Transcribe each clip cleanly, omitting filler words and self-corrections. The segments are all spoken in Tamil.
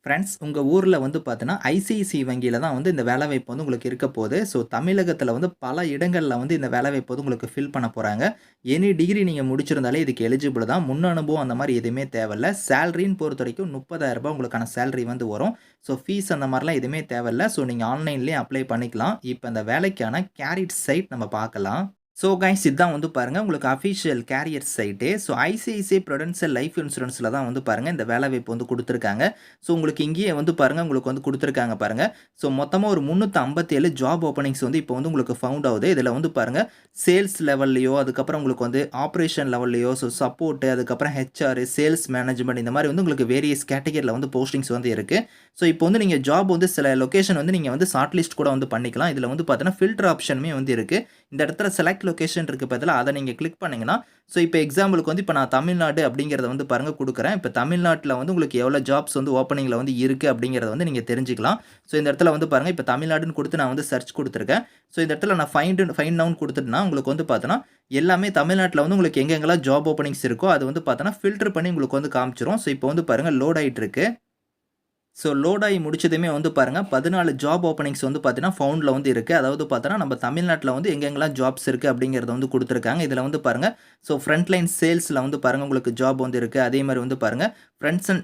ஃப்ரெண்ட்ஸ் உங்கள் ஊரில் வந்து பார்த்தீங்கன்னா ஐசிஐசிஐ வங்கியில் தான் வந்து இந்த வேலைவாய்ப்பு வந்து உங்களுக்கு இருக்க போகுது. ஸோ தமிழகத்தில் வந்து பல இடங்களில் வந்து இந்த வேலைவாய்ப்பு வந்து உங்களுக்கு ஃபில் பண்ண போகிறாங்க. எனி டிகிரி நீங்கள் முடிச்சிருந்தாலே இதுக்கு எலிஜிபிள் தான். முன் அனுபவம் அந்த மாதிரி எதுவுமே தேவையில்ல. சேலரின்னு பொறுத்த வரைக்கும் ரூ. 30,000 உங்களுக்கான சேலரி வந்து வரும். ஸோ ஃபீஸ் அந்த மாதிரிலாம் எதுவுமே தேவையில்ல. ஸோ நீங்கள் ஆன்லைன்லேயே அப்ளை பண்ணிக்கலாம். இப்போ இந்த வேலைக்கான கேரியர் சைட் நம்ம பார்க்கலாம். ஸோ கைஸ் இதான் வந்து பாருங்கள் உங்களுக்கு official career site. So ICICI Prudential life இன்சூரன்ஸில் தான் வந்து பாருங்கள் இந்த வேலைவாய்ப்பு வந்து கொடுத்துருக்காங்க. ஸோ உங்களுக்கு இங்கேயே வந்து பாருங்கள் உங்களுக்கு வந்து கொடுத்துருக்காங்க பாருங்கள். ஸோ மொத்தமாக ஒரு 357 ஜாப் ஓப்பனிங்ஸ் வந்து இப்போ வந்து உங்களுக்கு ஃபவுண்ட் ஆகுது. இதில் வந்து பாருங்கள் சேல்ஸ் லெவல்லையோ அதுக்கப்புறம் உங்களுக்கு வந்து ஆப்ரேஷன் லெவல்லையோ ஸோ சப்போர்ட்டு அதுக்கப்புறம் ஹெச்ஆர் சேல்ஸ் மேனேஜ்மெண்ட் இந்த மாதிரி வந்து உங்களுக்கு வேரியஸ் கேட்டகரியில் வந்து போஸ்டிங்ஸ் வந்து இருக்குது. ஸோ இப்போ வந்து நீங்கள் ஜாப் வந்து சில லொக்கேஷன் வந்து நீங்கள் வந்து ஷார்ட் லிஸ்ட் கூட வந்து பண்ணிக்கலாம். இதில் வந்து பார்த்தீங்கன்னா ஃபில்டர் ஆப்ஷனுமே வந்து இருக்குது. இந்த இடத்துல செலக்ட் லொகேஷன் இருக்குது பார்த்தீங்களா, அதை நீங்கள் கிளிக் பண்ணிங்கன்னா ஸோ இப்போ எக்ஸாம்பிளுக்கு வந்து இப்போ நான் தமிழ்நாடு அப்படிங்கிறத வந்து பாருங்கள் கொடுக்குறேன். இப்போ தமிழ்நாட்டில் வந்து உங்களுக்கு எவ்வளோ ஜாப்ஸ் வந்து ஓப்பனிங்கில் வந்து இருக்குது அப்படிங்கிறத வந்து நீங்கள் தெரிஞ்சுக்கலாம். ஸோ இந்த இடத்துல வந்து பாருங்கள் இப்போ தமிழ்நாடுன்னு கொடுத்து நான் வந்து சர்ச் கொடுத்துருக்கேன். ஸோ இந்த இடத்துல நான் ஃபைண்ட் நவுன் கொடுத்துட்டுனா உங்களுக்கு வந்து பார்த்தோன்னா எல்லாமே தமிழ்நாட்டில் வந்து உங்களுக்கு எங்கெங்கெல்லாம் ஜாப் ஓப்பனிங்ஸ் இருக்கோ அது வந்து பார்த்தோன்னா ஃபில்டர் பண்ணி உங்களுக்கு வந்து காமிச்சிரும். ஸோ இப்போ வந்து பாருங்கள் லோட் ஆகிட்டு இருக்கு. ஸோ லோட் ஆகி முடிச்சதுமே வந்து பாருங்கள் 14 ஜாப் ஓப்பனிங்ஸ் வந்து பார்த்தீங்கன்னா ஃபவுண்டில் வந்து இருக்குது. அதாவது பார்த்தோன்னா நம்ம தமிழ்நாட்டில் வந்து எங்கெங்கெல்லாம் ஜாப்ஸ் இருக்குது அப்படிங்கிறத வந்து கொடுத்துருக்காங்க. இதில் வந்து பாருங்கள் ஸோ ஃப்ரண்ட்லைன் சேல்ஸில் வந்து பாருங்கள் உங்களுக்கு ஜாப் வந்து இருக்குது. அதே மாதிரி வந்து பாருங்கள்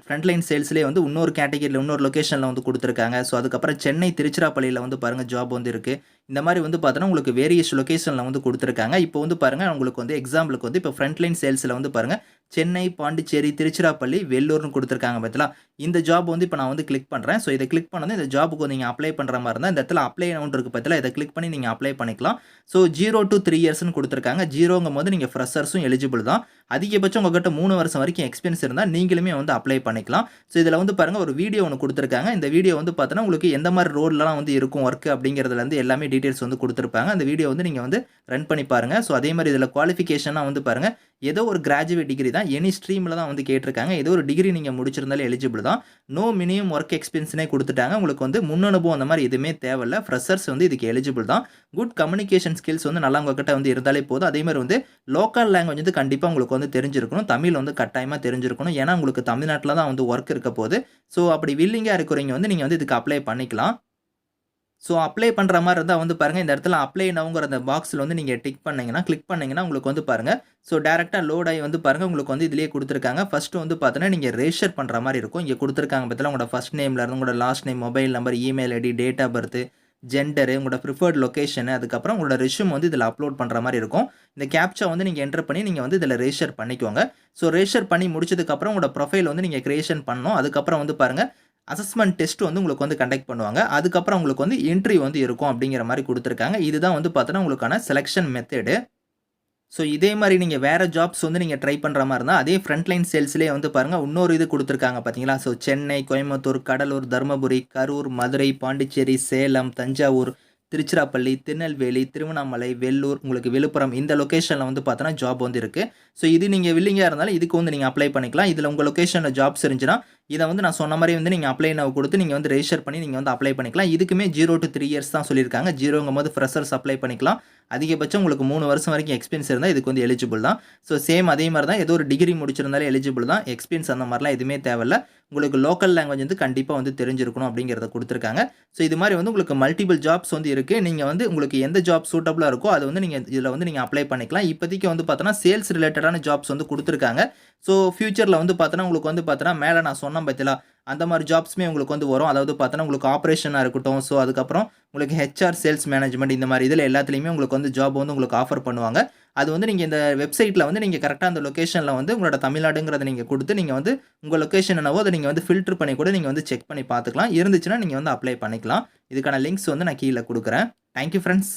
ஃப்ரண்ட்லைன் சேல்ஸ்லேயே வந்து இன்னொரு கேட்டகரியில் இன்னொரு லொக்கேஷனில் வந்து கொடுத்துருக்காங்க. ஸோ அதுக்கப்புறம் சென்னை திருச்சிராப்பள்ளியில் வந்து பாருங்கள் ஜாப் வந்து இருக்குது. இந்த மாதிரி வந்து பார்த்தோன்னா உங்களுக்கு வேரியஸ் லொக்கேஷனில் வந்து கொடுத்துருக்காங்க. இப்போ வந்து பாருங்கள் உங்களுக்கு வந்து எக்ஸாம்பிளுக்கு வந்து இப்போ ஃப்ரண்ட்லைன் சேல்ஸில் வந்து பாருங்கள் சென்னை, பாண்டிச்சேரி, திருச்சிராப்பள்ளி, வெள்ளூர்னு கொடுத்துருக்காங்க பார்த்தீங்களா. இந்த ஜாப் வந்து இப்போ நான் வந்து கிளிக் பண்ணுறேன். ஸோ இதை கிளிக் பண்ணது இந்த ஜாபுக்கு நீங்கள் அப்ளை பண்ணுற மாதிரி இருந்தால் இந்த இடத்துல அப்ளை நவுன் இருக்குது பார்த்தீங்களா, இதை கிளிக் பண்ணி நீங்கள் அப்ளை பண்ணிக்கலாம். ஸோ 0 to 3 இயர்ஸ்னு கொடுத்துருக்காங்க. 0ங்கும் போது நீங்கள் ஃப்ரெஷர்ஸும் எலிஜிபிள் தான். அதிகபட்சம் உங்கள்கிட்ட 3 வருஷம் வரைக்கும் எக்ஸ்பீரியன்ஸ் இருந்தால் நீங்களுமே வந்து அப்ளை பண்ணிக்கலாம். ஸோ இதில் வந்து பாருங்கள் ஒரு வீடியோ ஒன்று கொடுத்துருக்காங்க. இந்த வீடியோ வந்து பார்த்தோன்னா உங்களுக்கு எந்த மாதிரி ரோல்லாம் வந்து இருக்கும் ஒர்க் அப்படிங்கிறதுலேருந்து எல்லாமே டீட்டெயில்ஸ் வந்து கொடுத்துருப்பாங்க. அந்த வீடியோ வந்து நீங்கள் வந்து ரன் பண்ணி பாருங்கள். ஸோ அதே மாதிரி இதில் குவாலிஃபிகேஷனாக வந்து பாருங்கள் ஏதோ ஒரு கிராஜுவேட் டிகிரி தான், எனி ஸ்ட்ரீமில் தான் வந்து கேட்டிருக்காங்க. ஏதோ ஒரு டிகிரி நீங்கள் முடிச்சிருந்தாலே எலிஜிபிள் தான். நோ மினிமம் ஒர்க் எக்ஸ்பீரியன்ஸ்னே கொடுத்துட்டாங்க. உங்களுக்கு வந்து முன் அனுபவம் அந்த மாதிரி எதுவுமே தேவையில்ல. ஃப்ரெஷர்ஸ் வந்து இதுக்கு எலிஜிபிள் தான். குட் கம்யூனிகேஷன் ஸ்கில்ஸ் வந்து நல்லா உங்ககிட்ட வந்து இருந்தாலே போதும். அதே மாதிரி வந்து லோக்கல் லாங்குவேஜ் வந்து கண்டிப்பாக உங்களுக்கு வந்து தெரிஞ்சிருக்கணும். தமிழ் வந்து கட்டாயமாக தெரிஞ்சிருக்கணும். ஏன்னா உங்களுக்கு தமிழ்நாட்டில் தான் வந்து ஒர்க் இருக்க போகுது. ஸோ அப்படி வில்லிங்காக இருக்கிறவங்க வந்து நீங்கள் வந்து இதுக்கு அப்ளை பண்ணிக்கலாம். ஸோ அப்ளை பண்ணுற மாதிரி இருந்தால் வந்து பாருங்கள் இந்த இடத்துல அப்ளை நவுங்கிற அந்த பாக்ஸில் வந்து நீங்கள் கிளிக் பண்ணிங்கன்னா உங்களுக்கு வந்து பாருங்கள் ஸோ டேரெக்டாக லோட் ஆகி வந்து பாருங்கள் உங்களுக்கு வந்து இதிலேயே கொடுத்துருக்காங்க. ஃபஸ்ட்டு வந்து பார்த்தோன்னா நீங்கள் ரெஜிஸ்டர் பண்ணுற மாதிரி இருக்கும். இங்கே கொடுத்துருக்காங்க பார்த்தீங்கன்னா உங்களோட ஃபஸ்ட் நேம்லேருந்து உங்களோட last name, mobile number, email ID, date of birth, gender, உங்களோட ப்ரிஃபர்ட் லொக்கேஷனு, அதுக்கப்புறம் உங்களோட ரெஷ்யூம் வந்து இதில் அப்லோட் பண்ணுற மாதிரி இருக்கும். இந்த கேப்ச்சா வந்து நீங்கள் என்டர் பண்ணி நீங்கள் வந்து இதில் ரெஜிஸ்டர் பண்ணிக்கோங்க. ஸோ ரெஜிஸ்டர் பண்ணி முடிச்சதுக்கப்புறம் உங்களோட ப்ரொஃபைல் வந்து நீங்கள் கிரியேஷன் பண்ணணும். அதுக்கப்புறம் வந்து பாருங்கள் அசஸ்மெண்ட் டெஸ்ட் வந்து உங்களுக்கு வந்து கண்டக்ட் பண்ணுவாங்க. அதுக்கப்புறம் உங்களுக்கு வந்து இன்டர்வியூ வந்து இருக்கும் அப்படிங்கிற மாதிரி கொடுத்துருக்காங்க. இதுதான் வந்து பார்த்தோன்னா உங்களுக்கான செலக்ஷன் மெத்தடு. ஸோ இதே மாதிரி நீங்கள் வேறு ஜாப்ஸ் வந்து நீங்கள் ட்ரை பண்ணுற மாதிரி இருந்தால் அதே ஃப்ரண்ட்லைன் சேல்ஸ்லேயே வந்து பாருங்கள் இன்னொரு இது கொடுத்துருக்காங்க பார்த்தீங்களா. ஸோ சென்னை, கோயம்புத்தூர், கடலூர், தருமபுரி, கரூர், மதுரை, பாண்டிச்சேரி, சேலம், தஞ்சாவூர், திருச்சிராப்பள்ளி, திருநெல்வேலி, திருவண்ணாமலை, வெள்ளூர், உங்களுக்கு விழுப்புரம் இந்த லொக்கேஷனில் வந்து பார்த்தோன்னா ஜாப் வந்து இருக்குது. ஸோ இது நீங்கள் வில்லிங்காக இருந்தாலும் இதுக்கு வந்து நீங்கள் அப்ளை பண்ணிக்கலாம். இதில் உங்கள் லொக்கேஷனில் ஜாப்ஸ் இருந்துச்சுன்னா இதை வந்து நான் சொன்ன மாதிரி வந்து நீங்கள் அப்ளை நவ் கொடுத்து நீங்கள் வந்து ரெஜிஸ்டர் பண்ணி நீங்கள் வந்து அப்ளை பண்ணிக்கலாம். இதுக்குமே 0 to 3 இயர்ஸ் தான் சொல்லியிருக்காங்க. 0ங்கும் போது ஃப்ரெஷர்ஸ் அப்ளை பண்ணிக்கலாம். அதிகபட்சம் உங்களுக்கு 3 வருஷம் வரைக்கும் எக்ஸ்பீரியன்ஸ் இருந்தால் இதுக்கு வந்து எலிஜிபிள் தான். ஸோ சேம் அதே மாதிரி தான் ஏதோ ஒரு டிகிரி முடிச்சிருந்தாலே எலிஜிபிள் தான். எக்ஸ்பீரியன்ஸ் அந்த மாதிரிலாம் எதுவுமே தேவையில்ல. உங்களுக்கு லோக்கல் லாங்குவேஜ் வந்து கண்டிப்பாக வந்து தெரிஞ்சிருக்கணும் அப்படிங்கிறத கொடுத்துருக்காங்க. ஸோ இது மாதிரி வந்து உங்களுக்கு மல்டிபிள் ஜாப்ஸ் வந்து இருக்குது. நீங்கள் வந்து உங்களுக்கு எந்த ஜாப் சூட்டபுளாக இருக்கோ அது வந்து நீங்கள் இதில் வந்து நீங்கள் அப்ளை பண்ணிக்கலாம். இப்போதைக்கு வந்து பார்த்தோன்னா சேல்ஸ் ரிலேட்டடான ஜாப்ஸ் வந்து கொடுத்துருக்காங்க. ஸோ ஃபியூச்சரில் வந்து பார்த்தோன்னா உங்களுக்கு வந்து பார்த்தோன்னா மேலே நான் சொன்ன பார்த்தீங்களா அந்த மாதிரி ஜாப்ஸுமே உங்களுக்கு வந்து வரும். அதாவது பார்த்தோன்னா உங்களுக்கு ஆப்ரேஷனாக இருக்கட்டும், ஸோ அதுக்கப்புறம் உங்களுக்கு ஹெச்ஆர், சேல்ஸ் மேனேஜ்மெண்ட் இந்த மாதிரி இதில் எல்லாத்துலேயுமே உங்களுக்கு வந்து ஜாப் வந்து உங்களுக்கு ஆஃபர் பண்ணுவாங்க. அது வந்து நீங்கள் இந்த வெப்சைட்டில் வந்து நீங்கள் கரெக்டாக அந்த லொக்கேஷனில் வந்து உங்களோட தமிழ்நாடுங்கிறத நீங்கள் கொடுத்து நீங்கள் வந்து உங்கள் லொக்கேஷன் என்னவோ அதை நீங்கள் வந்து ஃபில்டர் பண்ணி கூட நீங்கள் வந்து செக் பண்ணி பார்த்துக்கலாம். இருந்துச்சுன்னா நீங்கள் வந்து அப்ளை பண்ணிக்கலாம். இதுக்கான லிங்க்ஸ் வந்து நான் கீழே கொடுக்குறேன். Thank you friends.